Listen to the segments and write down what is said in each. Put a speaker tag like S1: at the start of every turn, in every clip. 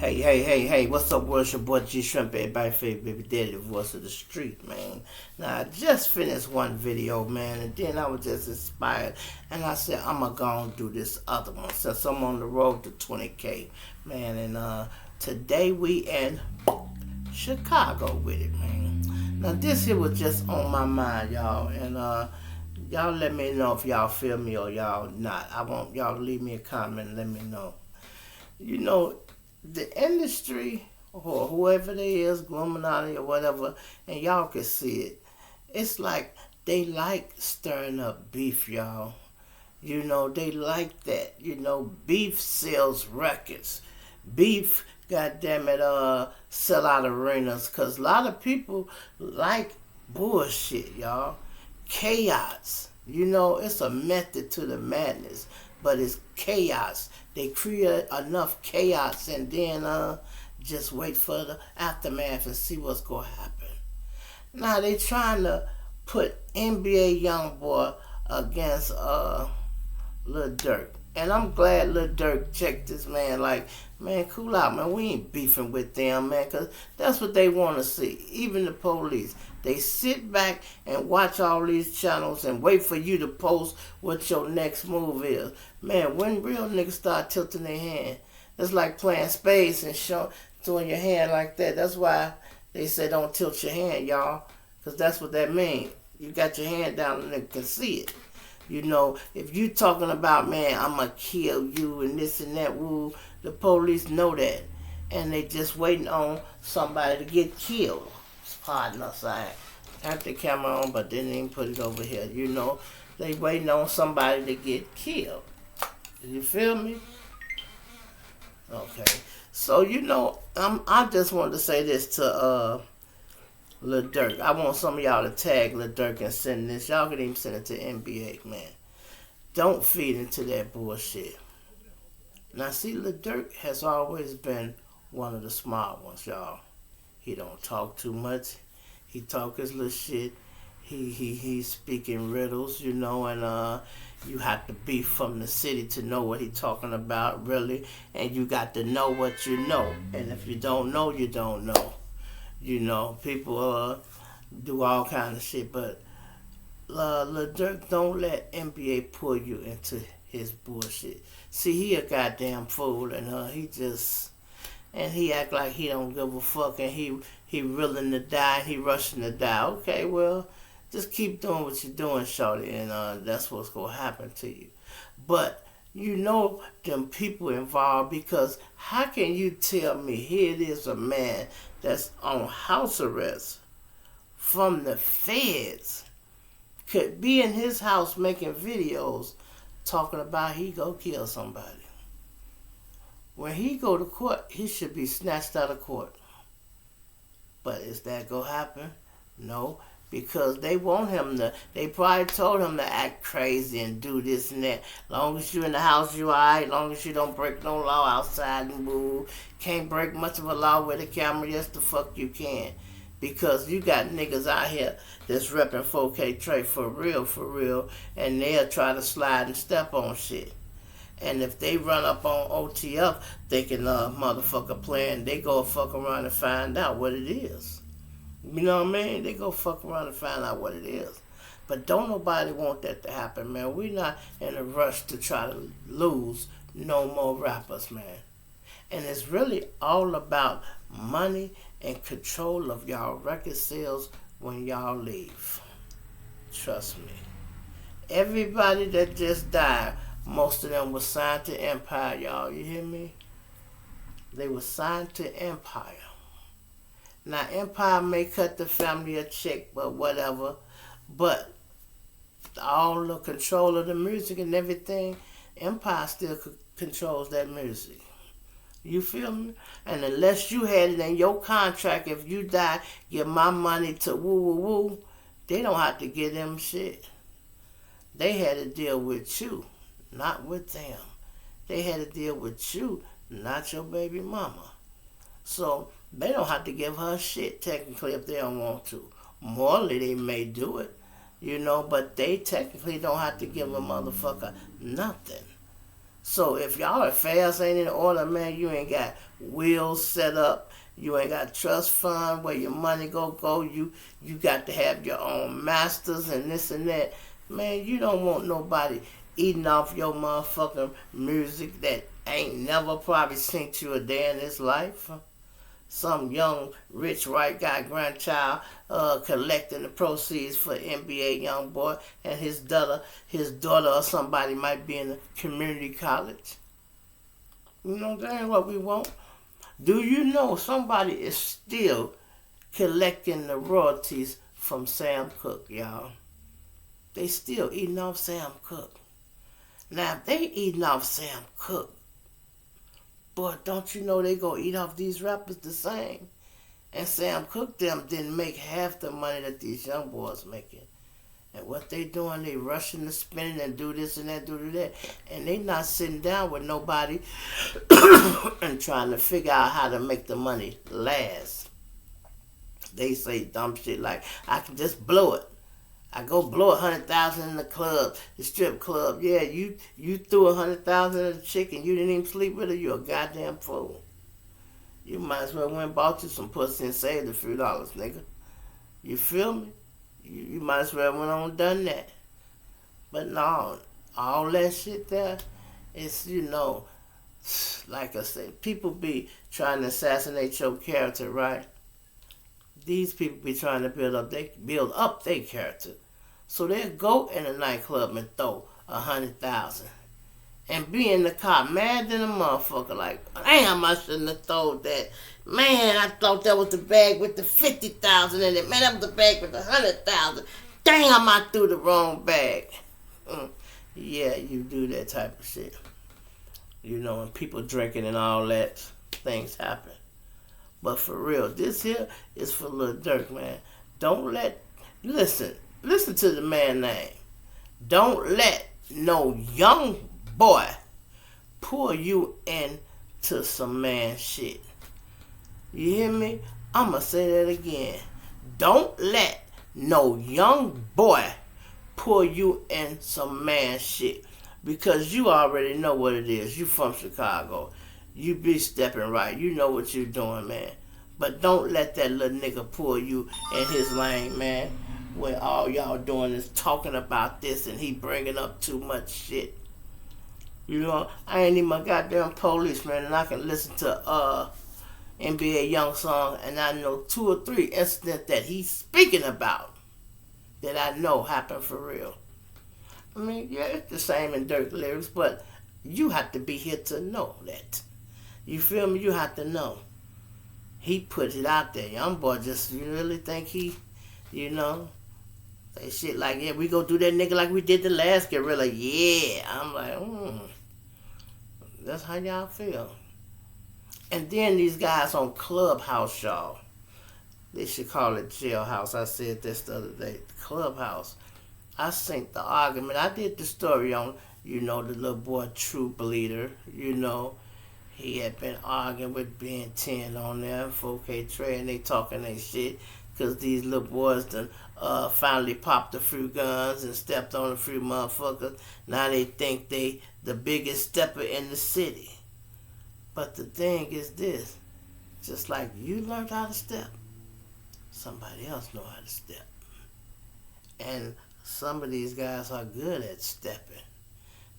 S1: Hey, what's up, world? It's your boy G Shrimp, everybody favorite baby daddy, the voice of the street, man. Now, I just finished one video, man, and then I was just inspired, and I said, I'm gonna go and do this other one, since I'm on the road to 20K, man, and today we in Chicago with it, man. Now, this here was just on my mind, y'all, and y'all let me know if y'all feel me or y'all not. I want y'all to leave me a comment and let me know. You know, the industry or whoever they is, Illuminati or whatever, and y'all can see it. It's like they like stirring up beef, y'all. You know, they like that. You know, beef sells records. Beef, goddamn it, sell out arenas. Cause a lot of people like bullshit, y'all. Chaos. You know, it's a method to the madness, but it's chaos. They create enough chaos and then just wait for the aftermath and see what's going to happen. Now they trying to put NBA Youngboy against Lil Durk. And I'm glad Lil Durk checked this man like, man, cool out, man. We ain't beefing with them, man, because that's what they want to see. Even the police. They sit back and watch all these channels and wait for you to post what your next move is. Man, when real niggas start tilting their hand, it's like playing spades and throwing your hand like that. That's why they say don't tilt your hand, y'all, because that's what that means. You got your hand down and they can see it. You know, if you talking about, man, I'm going to kill you and this and that, woo, the police know that. And they just waiting on somebody to get killed. Pardon us, I turned the camera on, but didn't even put it over here. You know, they waiting on somebody to get killed. You feel me? Okay. So, you know, I just wanted to say this to Lil Durk. I want some of y'all to tag Lil Durk and send this. Y'all can even send it to NBA, man. Don't feed into that bullshit. Now, see, Lil Durk has always been one of the smart ones, y'all. He don't talk too much. He talk his little shit. He's speaking riddles, you know, and you have to be from the city to know what he talking about, really. And you got to know what you know. And if you don't know, you don't know. You know, people do all kind of shit, but Lil Durk, don't let NBA pull you into his bullshit. See, he a goddamn fool, and he act like he don't give a fuck, and he willing to die, and he rushing to die. Okay, well, just keep doing what you're doing, shorty, and that's what's gonna happen to you. But you know them people involved, because how can you tell me here it is a man that's on house arrest from the feds could be in his house making videos talking about he go kill somebody? When he go to court, he should be snatched out of court. But is that gonna happen? No, because they want him to, they probably told him to act crazy and do this and that. Long as you in the house, you alright. Long as you don't break no law outside and move. Can't break much of a law with a camera. Yes, the fuck you can. Because you got niggas out here that's repping 4K Trey for real, and they'll try to slide and step on shit. And if they run up on OTF, they can motherfucker plan. They go fuck around and find out what it is. You know what I mean? They go fuck around and find out what it is. But don't nobody want that to happen, man. We're not in a rush to try to lose no more rappers, man. And it's really all about money and control of y'all record sales when y'all leave. Trust me. Everybody that just died, most of them were signed to Empire, y'all. You hear me? They were signed to Empire. Now, Empire may cut the family a check, but whatever. But all the control of the music and everything, Empire still controls that music. You feel me? And unless you had it in your contract, if you die, give my money to woo, they don't have to give them shit. They had to deal with you, not with them. They had to deal with you, not your baby mama. So they don't have to give her shit, technically, if they don't want to. Morally, they may do it, you know, but they technically don't have to give a motherfucker nothing. So if y'all affairs ain't in order, man, you ain't got wills set up. You ain't got trust fund where your money go. You got to have your own masters and this and that. Man, you don't want nobody eating off your motherfucking music that ain't never probably seen you a day in his life. Some young, rich, white guy grandchild collecting the proceeds for NBA young boy, and his daughter or somebody might be in a community college. You know, that ain't what we want. Do you know somebody is still collecting the royalties from Sam Cooke, y'all? They still eating off Sam Cooke. Now, if they eating off Sam Cooke, boy, don't you know they gonna eat off these rappers the same? And Sam Cooke them didn't make half the money that these young boys making. And what they doing, they rushing to spending and do this and that, do that. And they not sitting down with nobody and trying to figure out how to make the money last. They say dumb shit like, I can just blow it. I go blow 100,000 in the club, the strip club. Yeah, you threw 100,000 at a chick and you didn't even sleep with her. You're a goddamn fool. You might as well went and bought you some pussy and saved a few dollars, nigga. You feel me? You might as well went on and done that. But no, all that shit there, it's, you know, like I said, people be trying to assassinate your character, right? These people be trying to build up their character. So they'll go in a nightclub and throw 100,000. And be in the car mad than a motherfucker like, damn, I shouldn't have thrown that. Man, I thought that was the bag with the 50,000 in it. Man, that was the bag with the 100,000. Damn, I threw the wrong bag. Yeah, you do that type of shit. You know, and people drinking and all that, things happen. But for real, this here is for Lil Durk, man. Listen to the man name. Don't let no young boy pull you into some man shit. You hear me? I'ma say that again. Don't let no young boy pull you in some man shit. Because you already know what it is. You from Chicago. You be stepping right. You know what you doing, man. But don't let that little nigga pull you in his lane, man. Where all y'all doing is talking about this and he bringing up too much shit. You know, I ain't even a goddamn police, man, and I can listen to NBA Young song and I know 2 or 3 incidents that he's speaking about that I know happened for real. I mean, yeah, it's the same in Durk lyrics, but you have to be here to know that. You feel me? You have to know. He put it out there. Young boy just, you really think he, you know, say shit like, yeah, we go do that nigga like we did the last gorilla. Yeah. I'm like, that's how y'all feel. And then these guys on Clubhouse, y'all. They should call it Jailhouse. I said this the other day. Clubhouse. I seen the argument. I did the story on, you know, the little boy True Bleeder. You know, he had been arguing with Ben 10 on there, 4K Trey, and they talking their shit. Because these little boys done finally popped a few guns and stepped on a few motherfuckers. Now they think they the biggest stepper in the city. But the thing is this. Just like you learned how to step, somebody else know how to step. And some of these guys are good at stepping.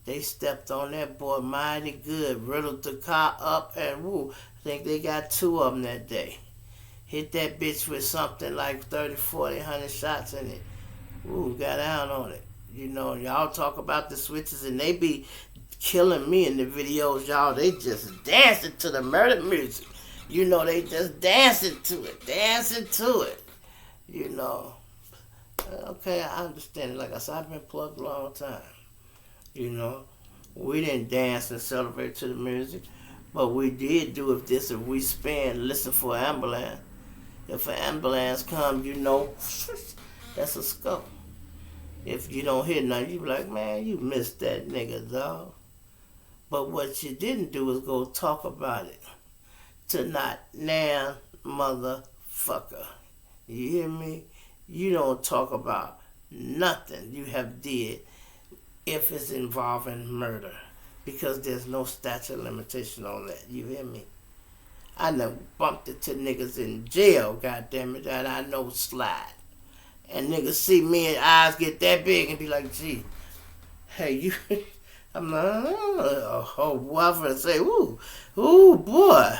S1: They stepped on that boy mighty good, riddled the car up, and woo, I think they got 2 of them that day. Hit that bitch with something like 30, 40, 100 shots in it. Woo, got out on it. You know, y'all talk about the switches, and they be killing me in the videos, y'all. They just dancing to the murder music. You know, they just dancing to it. You know. Okay, I understand it. Like I said, I've been plugged a long time. You know, we didn't dance and celebrate to the music, but we did do if we spin, listen for an ambulance. If an ambulance comes, you know, that's a scope. If you don't hear nothing, you be like, man, you missed that nigga, dog. But what you didn't do is go talk about it to not now, motherfucker. You hear me? You don't talk about nothing you have did if it's involving murder. because there's no statute of limitation on that. You hear me? I done bumped it to niggas in jail, goddammit, that I know slide. And niggas see me and eyes get that big and be like, gee, hey, you... I'm like, oh, boy, I'm gonna say, ooh, boy.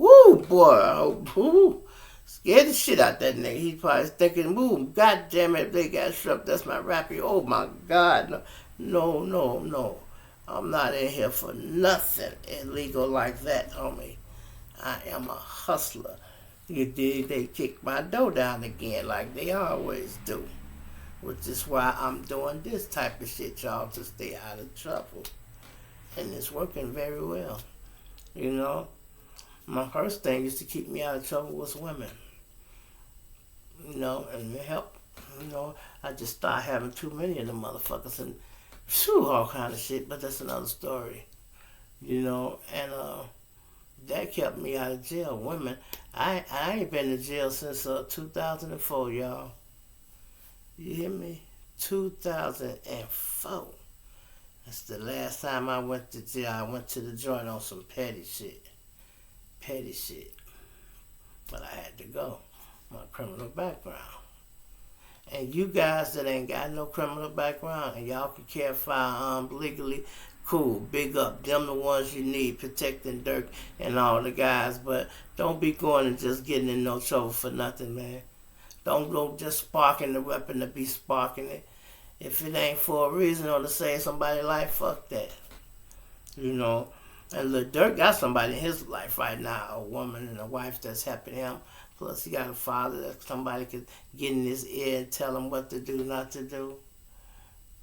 S1: Ooh, boy. Oh, ooh. Scared the shit out that nigga. He's probably thinking, ooh, goddamn it, if they got struck, that's my rappy. Oh, my God. No. I'm not in here for nothing illegal like that, homie. I am a hustler. You dig? They kick my door down again like they always do. Which is why I'm doing this type of shit, y'all, to stay out of trouble. And it's working very well. You know? My first thing used to keep me out of trouble was women. You know, and it helped. You know, I just started having too many of them motherfuckers and all kind of shit, but that's another story. You know, and that kept me out of jail. Women, I ain't been to jail since 2004, y'all. You hear me? 2004. That's the last time I went to jail. I went to the joint on some petty shit. But I had to go. My criminal background. And you guys that ain't got no criminal background and y'all can carry firearms legally, cool. Big up. Them the ones you need, protecting Durk and all the guys. But don't be going and just getting in no trouble for nothing, man. Don't go just sparking the weapon to be sparking it. If it ain't for a reason or to save somebody's life, fuck that. You know. And Lil Durk got somebody in his life right now, a woman and a wife that's helping him. Plus he got a father that somebody could get in his ear and tell him what to do, not to do.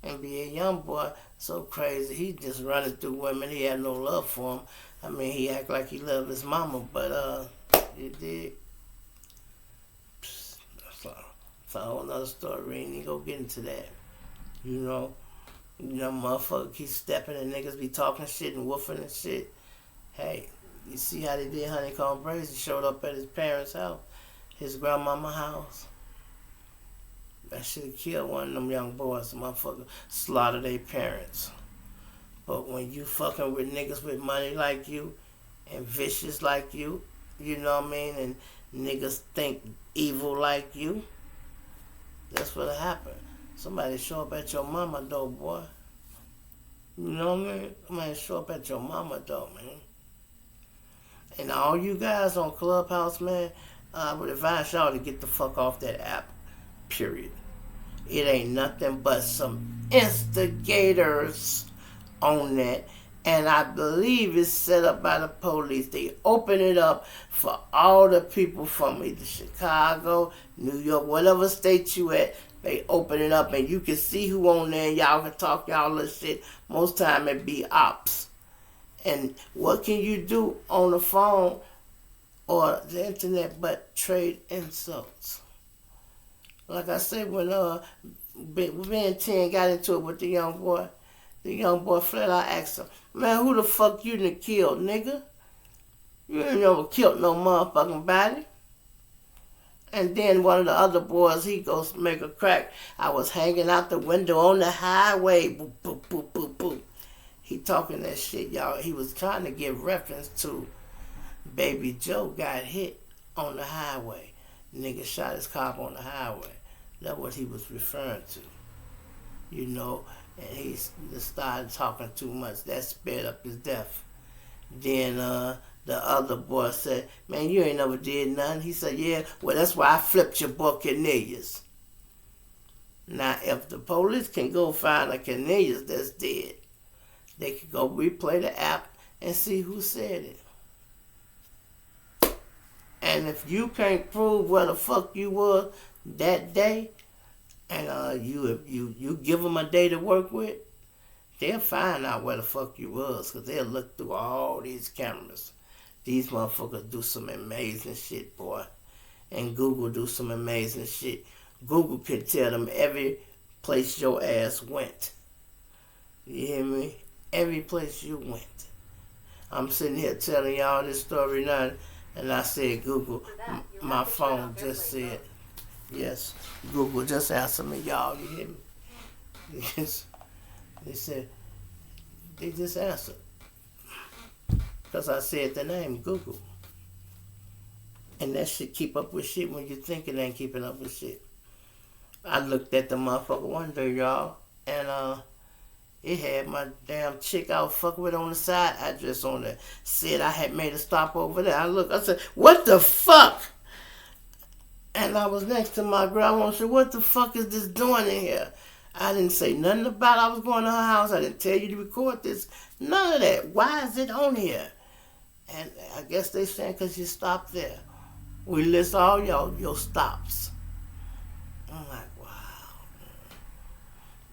S1: And be a young boy, so crazy. He just running through women. He had no love for them. I mean, he act like he loved his mama, but he did. It's a whole nother story. We ain't even gonna get into that. You know, motherfucker keep stepping and niggas be talking shit and woofing and shit. Hey, you see how they did Honeycomb Brazy? Showed up at his parents' house, his grandmama's house. That should have killed one of them young boys. Motherfucker slaughtered their parents. But when you fucking with niggas with money like you and vicious like you know what I mean, and niggas think evil like you, that's what happened. Somebody show up at your mama door, boy. You know what I mean? Somebody show up at your mama door, man. And all you guys on Clubhouse, man, I would advise y'all to get the fuck off that app, period. It ain't nothing but some instigators on that. And I believe it's set up by the police. They open it up for all the people from either Chicago, New York, whatever state you at. They open it up and you can see who on there and y'all can talk y'all little shit. Most time it be ops. And what can you do on the phone or the internet but trade insults? Like I said, when me and 10 got into it with the young boy flat out asked him, man, who the fuck you done killed, nigga? You ain't never killed no motherfucking body. And then one of the other boys, he goes to make a crack. I was hanging out the window on the highway. Boop, boop, boop, boop, boop. He talking that shit, y'all. He was trying to give reference to Baby Joe got hit on the highway. Nigga shot his cop on the highway. That's what he was referring to. You know, and he started talking too much. That sped up his death. Then the other boy said, man, you ain't never did nothing. He said, yeah, well, that's why I flipped your boy Cornelius. Now, if the police can go find a Cornelius that's dead, they can go replay the app and see who said it. And if you can't prove where the fuck you was that day, and you give them a day to work with, they'll find out where the fuck you was, because they'll look through all these cameras. These motherfuckers do some amazing shit, boy. And Google do some amazing shit. Google can tell them every place your ass went. You hear me? Every place you went. I'm sitting here telling y'all this story now, and I said, Google, my phone just said, yes, Google just answered me, y'all. You hear me? Yes. They said, They just answered. Because I said the name, Google. And that shit keep up with shit when you think it ain't keeping up with shit. I looked at the motherfucker one day, y'all, and it had my damn chick I was fucking with on the side address on there. Said I had made a stop over there. I looked, I said, what the fuck? And I was next to my girl. I said, what the fuck is this doing in here? I didn't say nothing about I was going to her house. I didn't tell you to record this. None of that. Why is it on here? And I guess they saying because you stopped there. We list all your stops. I'm like, wow.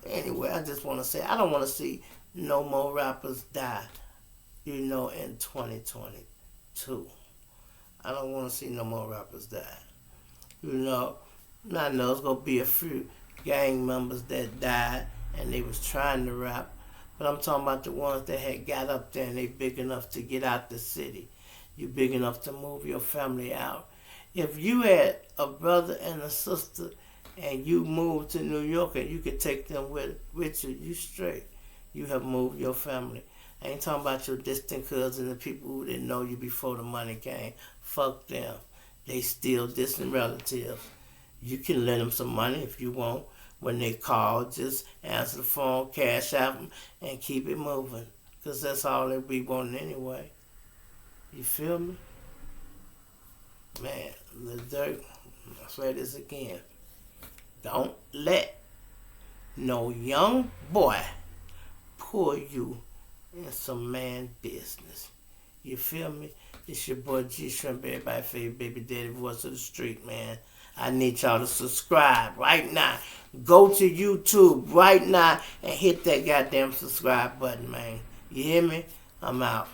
S1: Anyway, I just want to say, I don't want to see no more rappers die, in 2022. I don't want to see no more rappers die. I know it's going to be a few gang members that died and they was trying to rap. But I'm talking about the ones that had got up there and they big enough to get out the city. You big enough to move your family out. If you had a brother and a sister and you moved to New York and you could take them with you, you straight. You have moved your family. I ain't talking about your distant cousins and people who didn't know you before the money came. Fuck them. They still distant relatives. You can lend them some money if you want. When they call, just answer the phone, cash out them, and keep it moving. Because that's all they be wanting anyway. You feel me? Man, the Durk, I'll say this again. Don't let no young boy pull you in some man business. You feel me? It's your boy G Shrimp, everybody favorite baby daddy, voice of the street, man. I need y'all to subscribe right now. Go to YouTube right now and hit that goddamn subscribe button, man. You hear me? I'm out.